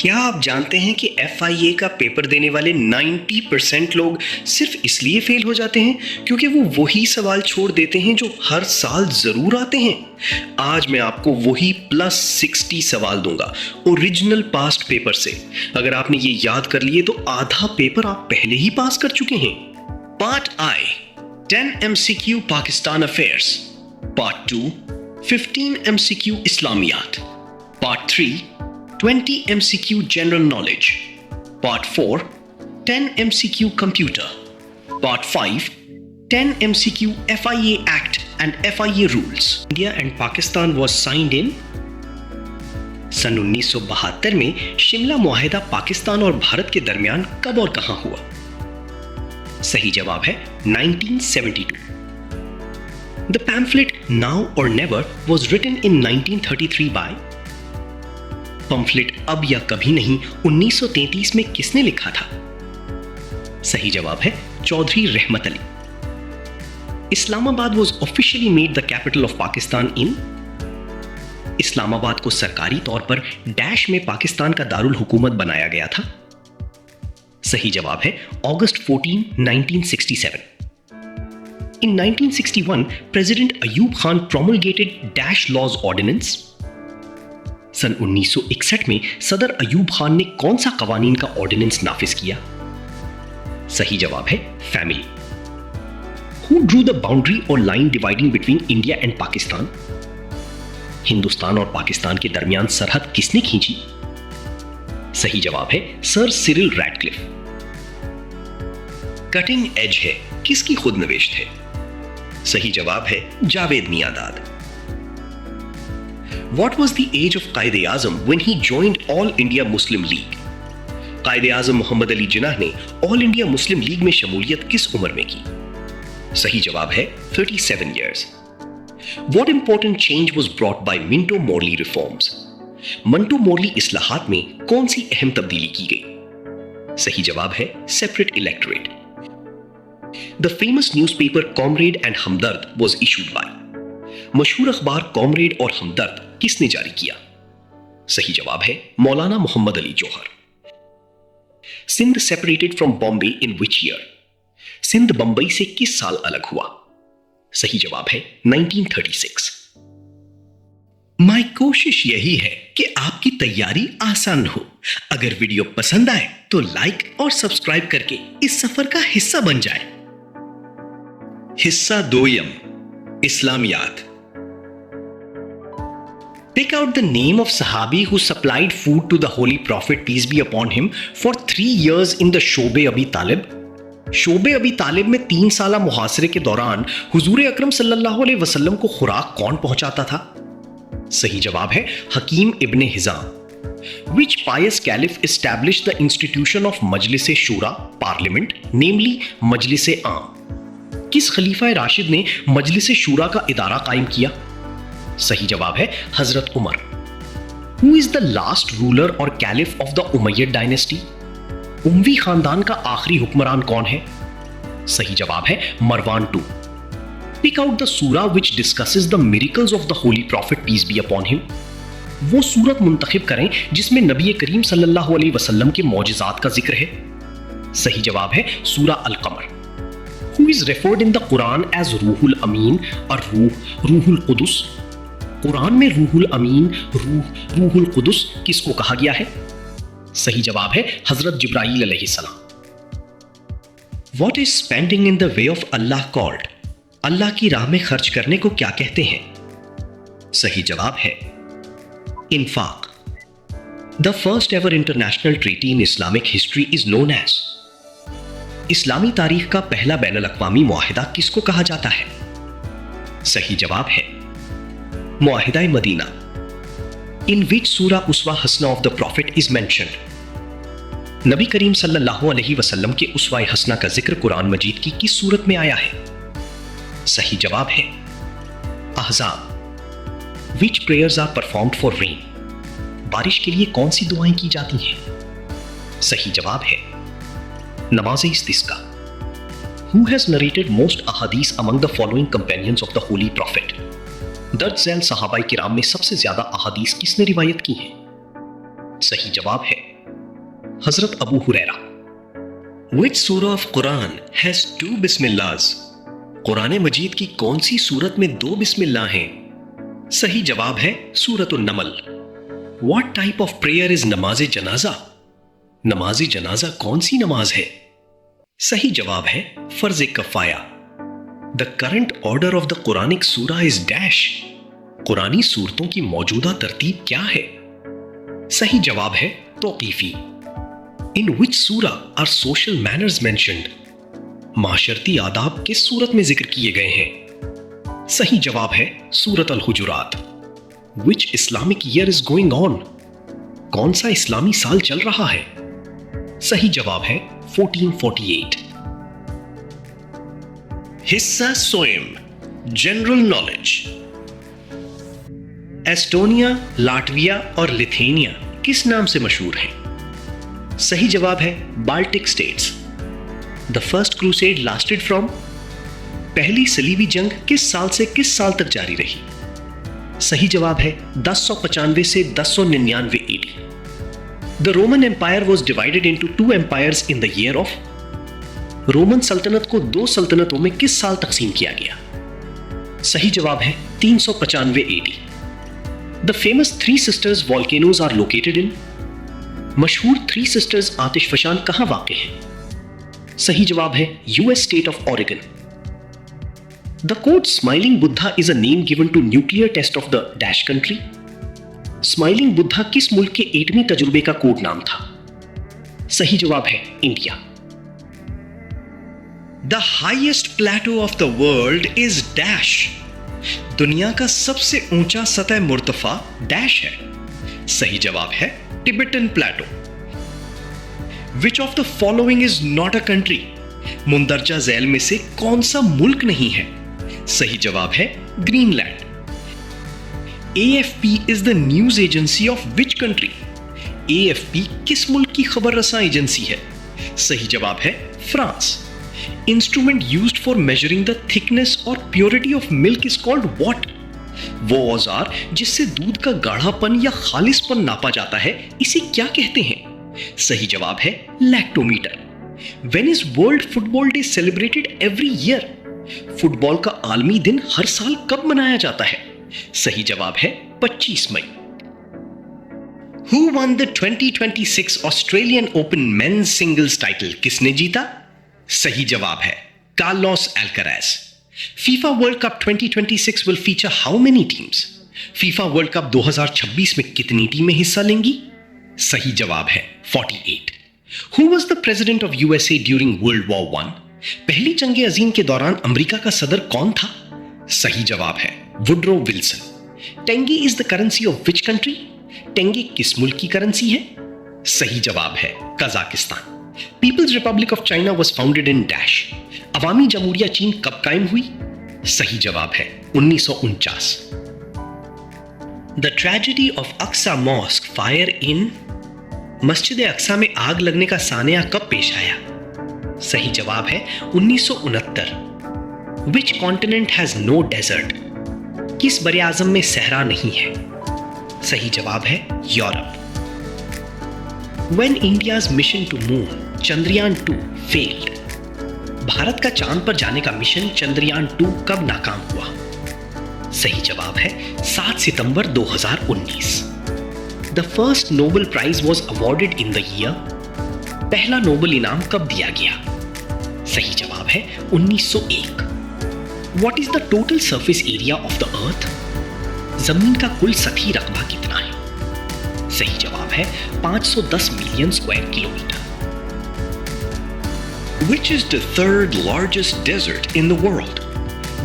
क्या आप जानते हैं कि FIA का पेपर देने वाले 90% लोग सिर्फ इसलिए फेल हो जाते हैं क्योंकि वो वही सवाल छोड़ देते हैं जो हर साल जरूर आते हैं। आज मैं आपको वही +60 सवाल दूंगा ओरिजिनल पास्ट पेपर से। अगर आपने ये याद कर लिए तो आधा पेपर आप पहले ही पास कर चुके हैं। Part I 10 MCQ Pakistan affairs, part 2 15 MCQ इस्लामियात, part 3 20 MCQ General Knowledge, Part 4 10 MCQ Computer, Part 5 10 MCQ FIA Act and FIA Rules. India and Pakistan was signed in सन 1972 में शिमला मुआहिदा पाकिस्तान और भारत के दरमियान कब और कहां हुआ? सही जवाब है 1972. The pamphlet Now or Never was written in 1933 by pamphlet अब या कभी नहीं 1933 में किसने लिखा था? सही जवाब है चौधरी रहमत Ali. Islamabad was officially made the capital of Pakistan in Islamabad को सरकारी तौर पर डैश में पाकिस्तान का दारुल हुकूमत बनाया गया था. सही जवाब है अगस्त 14, 1967. In 1961, President Ayub Khan promulgated Dash Laws Ordinance. सन 1961 में सदर अयूब खान ने कौन सा कवानीन का ऑर्डिनेंस नाफिज किया? सही जवाब है family. Who drew the boundary or line dividing between India and Pakistan? Hindustan और पाकिस्तान के दरमियान सरहद किसने खींची? सही जवाब है sir Cyril Radcliffe. Cutting edge है किसकी खुद नवेश्त है? सही जवाब है Javed Miandad. What was the age of Quaid-e-Azam when he joined All India Muslim League? Quaid-e-Azam Mohammad Ali Jinnah ने All India Muslim League में शमूलियत किस उम्र में की? सही जवाब है 37 years. What important change was brought by Minto Morley reforms? Manto Morli इस्लाहात में कौन सी अहम तब्दीली की गई? सही जवाब है separate electorate. The famous newspaper Comrade and Hamdard was issued by मशहूर अखबार कॉमरेड और हमदर्द किसने जारी किया? सही जवाब है Maulana Mohammad Ali Jauhar. Sindh separated from Bombay in which year? Sindh Bambai से किस साल अलग हुआ? सही जवाब है 1936. माय कोशिश यही है कि आपकी तैयारी आसान हो. अगर वीडियो पसंद आए तो लाइक और सब्सक्राइब करके इस सफर का हिस्सा बन जाए. हिस्सा 2 इस्लामियात. Pick out the name of Sahabi who supplied food to the Holy Prophet, peace be upon him, for 3 years in the शोबे अबी तालिब. शोबे अबी तालिब में 3 साला मुहासरे के दौरान हुजूर अकरम सल्लल्लाहु अलैहि वसल्लम को खुराक कौन पहुंचाता था? सही जवाब है हकीम इब्ने हिजाम. Which pious caliph established the institution of मजलिस शूरा पार्लियामेंट, namely मजलिस आम? किस खलीफा राशिद ने मजलिस शूरा का इदारा कायम किया? सही जवाब है हजरत Umar. Who is the last ruler or caliph of the Umayyad dynasty? उमवी खानदान का आखिरी हुक्मरान कौन है? सही जवाब है Marwan II. Pick out the surah which discusses the miracles of the Holy Prophet, peace be upon him. वो सूरत मुंतखब करें जिसमें नबी करीम सल्लल्लाहु अलैहि वसल्लम के मौजिज़ात का जिक्र है. सही जवाब है सूरा अल कमर. Who is referred in the Quran as रूहुल अमीन और रूहुल कुदुस? कुरान में रूहुल अमीन, रूहुल कुदुस किसको कहा गया है? सही जवाब है हजरत जिब्राईल अलैहिस्सलाम. What is spending in the way of Allah called? अल्लाह की राह में खर्च करने को क्या कहते हैं? सही जवाब है इंफाक. The first ever international treaty in Islamic history is known as इस्लामी तारीख का पहला बैनुल अक़वामी मुआहिदा किसको कहा जाता है? सही जवाब है मुआहिदा मदीना. इन विच सूरा उसवा हसना of the prophet is mentioned? नबी करीम सल्लल्लाहु अलैहि वसल्लम के उसवा हसना का जिक्र कुरान मजीद की किस सूरत में आया है? सही जवाब है Ahzab. Which prayers are performed for rain? बारिश के लिए कौन सी दुआएं की जाती हैं? सही जवाब है नमाज़ इस्तिस्का. Who has narrated most ahadith among the following companions of the Holy Prophet? दर्ज झैल सहाबाए किराम में सबसे ज्यादा अहादीस किसने रिवायत की हैं? सही जवाब है हजरत Abu Huraira. Which surah of Quran has two bismillahs? Quran मजीद की कौन सी सूरत में दो बिस्मिल्लाह हैं? सही जवाब है सूरतुन नमल। What type of prayer is नमाज जनाजा? नमाज जनाजा कौन सी नमाज है? सही जवाब है फर्ज कफाया। The current order of the Quranic surah is dash. कुरानी सूरतों की मौजूदा तरतीब क्या है? सही जवाब है तौकीफी। In which surah are social manners mentioned? माशरती आदाब किस सूरत में जिक्र किए गए हैं? सही जवाब है सूरत अल हुजुरात। Which Islamic year is going on? कौन सा इस्लामी साल चल रहा है? सही जवाब है 1448। हिस्सा सोएम, जनरल नॉलेज। एस्टोनिया, लाटविया और लिथुआनिया किस नाम से मशहूर हैं? सही जवाब है Baltic states. The first crusade lasted from? पहली सलीबी जंग किस साल से किस साल तक जारी रही? सही जवाब है 1095 से 1099 AD। The Roman empire was divided into two empires in the year of? Roman सल्तनत को दो सल्तनतों में किस साल तकसीम किया गया? सही जवाब है 395 AD। The famous three sisters volcanoes are located in? मशहूर थ्री सिस्टर्स आतिशफशान कहां वाक़ हैं? सही जवाब है US state of Oregon. The code smiling Buddha is a name given to nuclear test of the dash country? Smiling Buddha किस मुल्क के एटमी तजुर्बे का कोड नाम था? सही जवाब है India. The highest plateau of the world is dash. दुनिया का सबसे ऊंचा सतह मुर्तफा डैश है। सही जवाब है Tibetan plateau. Which of the following is not a country? मुंदरजा झैल में से कौन सा मुल्क नहीं है? सही जवाब है Greenland. AFP is the news agency of which country? AFP किस मुल्क की खबर रसां एजेंसी है? सही जवाब है France. Instrument used for measuring the thickness और purity of milk is called what? वो औजार जिससे दूध का गाढ़ापन या खालिसपन नापा जाता है, इसे क्या कहते हैं? सही जवाब है lactometer. When is world football day celebrated every year? Football का आलमी दिन हर साल कब मनाया जाता है? सही जवाब है 25 मई। Who won the 2026 Australian open men's singles title? किसने जीता? सही जवाब है Carlos Alcaraz. FIFA world cup 2026 will feature how many teams? FIFA world cup 2026 में कितनी टीमें हिस्सा लेंगी? सही जवाब है 48। Who was the president of USA during World War I? पहली जंग अजीम के दौरान अमेरिका का सदर कौन था? सही जवाब है Woodrow Wilson. Tenge is the currency of which country? Tenge किस मुल्क की करेंसी है? सही जवाब है Kazakhstan. People's republic of China was founded in dash. अवामी जमहूरिया चीन कब कायम हुई? सही जवाब है 1949। The tragedy of Aqsa mosque fire in? मस्जिद अक्सा में आग लगने का सानिया कब पेश आया? सही जवाब है 1969। Which continent has no desert? किस बरे आजम में सहरा नहीं है? सही जवाब है Europe. When India's mission to moon, Chandrayaan 2, failed? Bharat का चांद पर जाने का मिशन चंद्रयान 2 कब नाकाम हुआ? सही जवाब है 7 सितंबर 2019। The first Nobel Prize was awarded in the year? पहला नोबेल इनाम कब दिया गया? सही जवाब है 1901। What is the total surface area of the earth? जमीन का कुल सतही रकबा कितना है? सही जवाब है 510 million square kilometre. Which is the third largest desert in the world?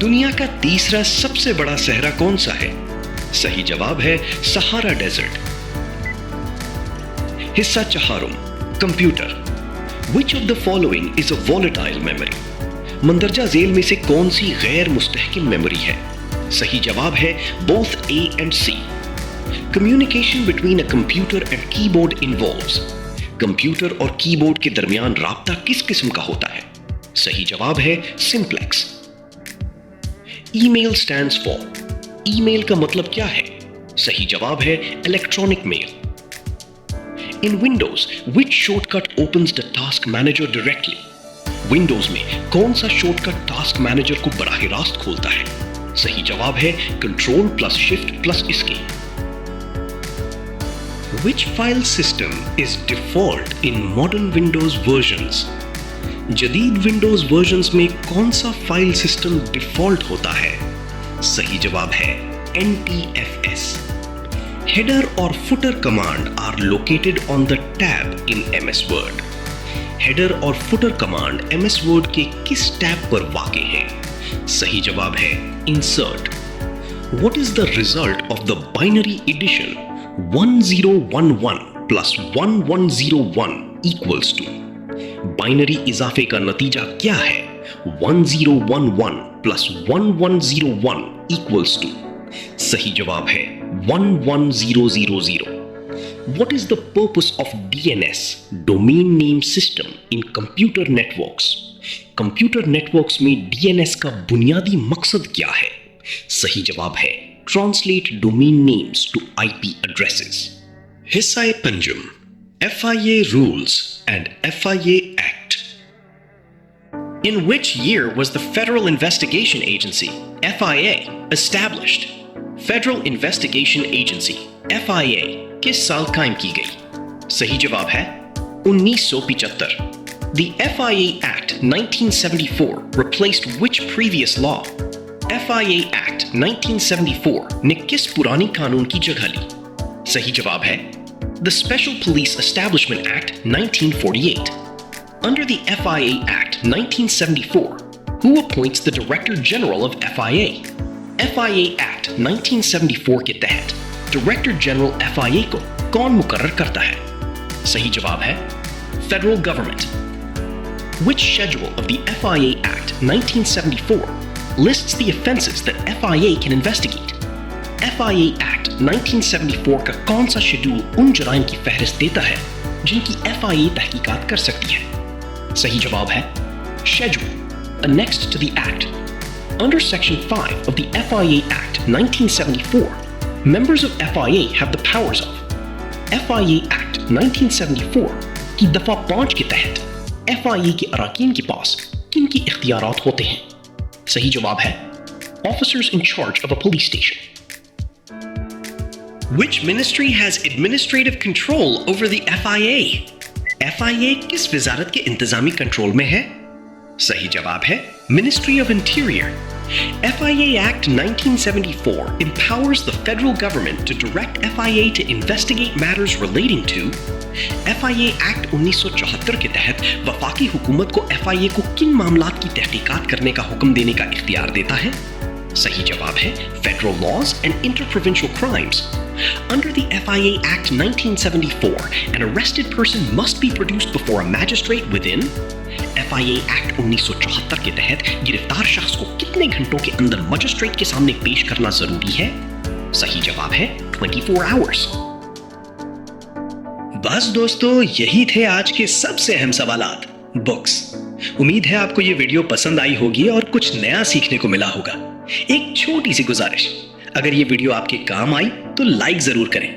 दुनिया का तीसरा सबसे बड़ा सहरा कौन सा है? सही जवाब है सहारा डेजर्ट। हिस्सा चहारुम, computer. Which of the following is a volatile memory? मंदरजा झेल में से कौन सी गैर मुस्तहकिम मेमोरी है? सही जवाब है both A and C. Communication between a computer and keyboard involves? Computer और कीबोर्ड के दरमियान राब्ता किस किस्म का होता है? सही जवाब है simplex. Email stands for? Email का मतलब क्या है? सही जवाब है electronic mail. In Windows, which shortcut opens the Task Manager directly? Windows में कौन सा शॉर्टकट टास्क मैनेजर को बराह रास्त खोलता है? सही जवाब है control plus shift plus escape. Which file system is default in modern Windows versions? जदीद Windows versions में कौन सा फाइल सिस्टम डिफॉल्ट होता है? सही जवाब है NTFS. Header और footer command are located on the tab in MS Word. Header और footer command MS Word के किस टैब पर वाक़े हैं? सही जवाब है Insert. What is the result of the binary addition 1011 plus 1101 equals to? Binary इजाफे का नतीजा क्या है? 1011 plus 1101 equals to. सही जवाब है 11000. What is the purpose of DNS, Domain Name System, in computer networks? Computer networks में DNS का बुनियादी मकसद क्या है? सही जवाब है Translate domain names to IP addresses. Hissai Panjum, FIA Rules and FIA Act. In which year was the Federal Investigation Agency, FIA, established? Federal Investigation Agency, FIA, किस साल कायम की गई? सही जवाब है 1975. The FIA Act 1974 replaced which previous law? FIA Act 1974 ने किस पुरानी कानून की जगह ली? सही जवाब है The Special Police Establishment Act 1948. Under the FIA Act 1974, who appoints the Director General of FIA? FIA Act 1974 के तहत Director General FIA को कौन मुकर्रर करता है? सही जवाब है Federal Government. Which schedule of the FIA Act 1974 lists the offenses that FIA can investigate? FIA Act 1974 का कौन सा शेड्यूल उन जराइम की फहरिस्त देता है जिनकी FIA तहकीकात कर सकती है? सही जवाब है Schedule, annexed to the Act. Under Section 5 of the FIA Act 1974, members of FIA have the powers of. FIA Act 1974 की दफा 5 के तहत FIA के अराकीन के पास किन की इख्तियारात होते हैं? सही जवाब है Officers in charge of a police station. Which ministry has administrative control over the FIA? FIA किस वजारत के इंतजामी कंट्रोल में है? सही जवाब है Ministry of Interior. FIA Act 1974 empowers the federal government to direct FIA to investigate matters relating to. FIA Act 1974 के तहत वफाकी हुकूमत को FIA को किन मामलात की तहकीकात करने का हुक्म देने का इख्तियार देता है? सही जवाब है Federal Laws and Interprovincial Crimes. Under the FIA Act 1974, an arrested person must be produced before a magistrate within. FIA Act 1974 के तहत गिरफ्तार शख्स को कितने घंटों के अंदर मजिस्ट्रेट के सामने पेश करना जरूरी है? सही जवाब है 24 hours. बस दोस्तों, यही थे आज के सबसे अहम सवालात. बुक्स. उम्मीद है आपको ये वीडियो पसंद आई होगी और कुछ नया सीखने को मिला होगा. एक छोटी सी गुजारिश, अगर ये वीडियो आपके काम आई तो लाइक जरूर करें.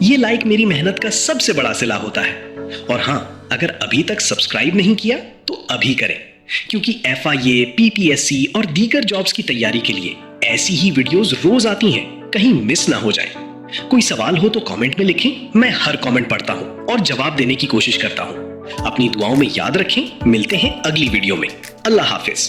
ये लाइक मेरी मेहनत का सबसे बड़ा सिला होता है. और हाँ, अगर अभी तक सब्सक्राइब नहीं किया तो अभी करें, क्योंकि FIA, PPSC और दीगर जॉब्स की तैयारी के लिए ऐसी ही वीडियोस रोज आती हैं, कहीं मिस ना हो जाए. कोई सवाल हो तो कमेंट में लिखें, मैं हर कमेंट पढ़ता हूं और जवाब देने की कोशिश करता हूं. अपनी दुआओं में याद रखें. मिलते हैं अगली वीडियो में. अल्लाह हाफिज.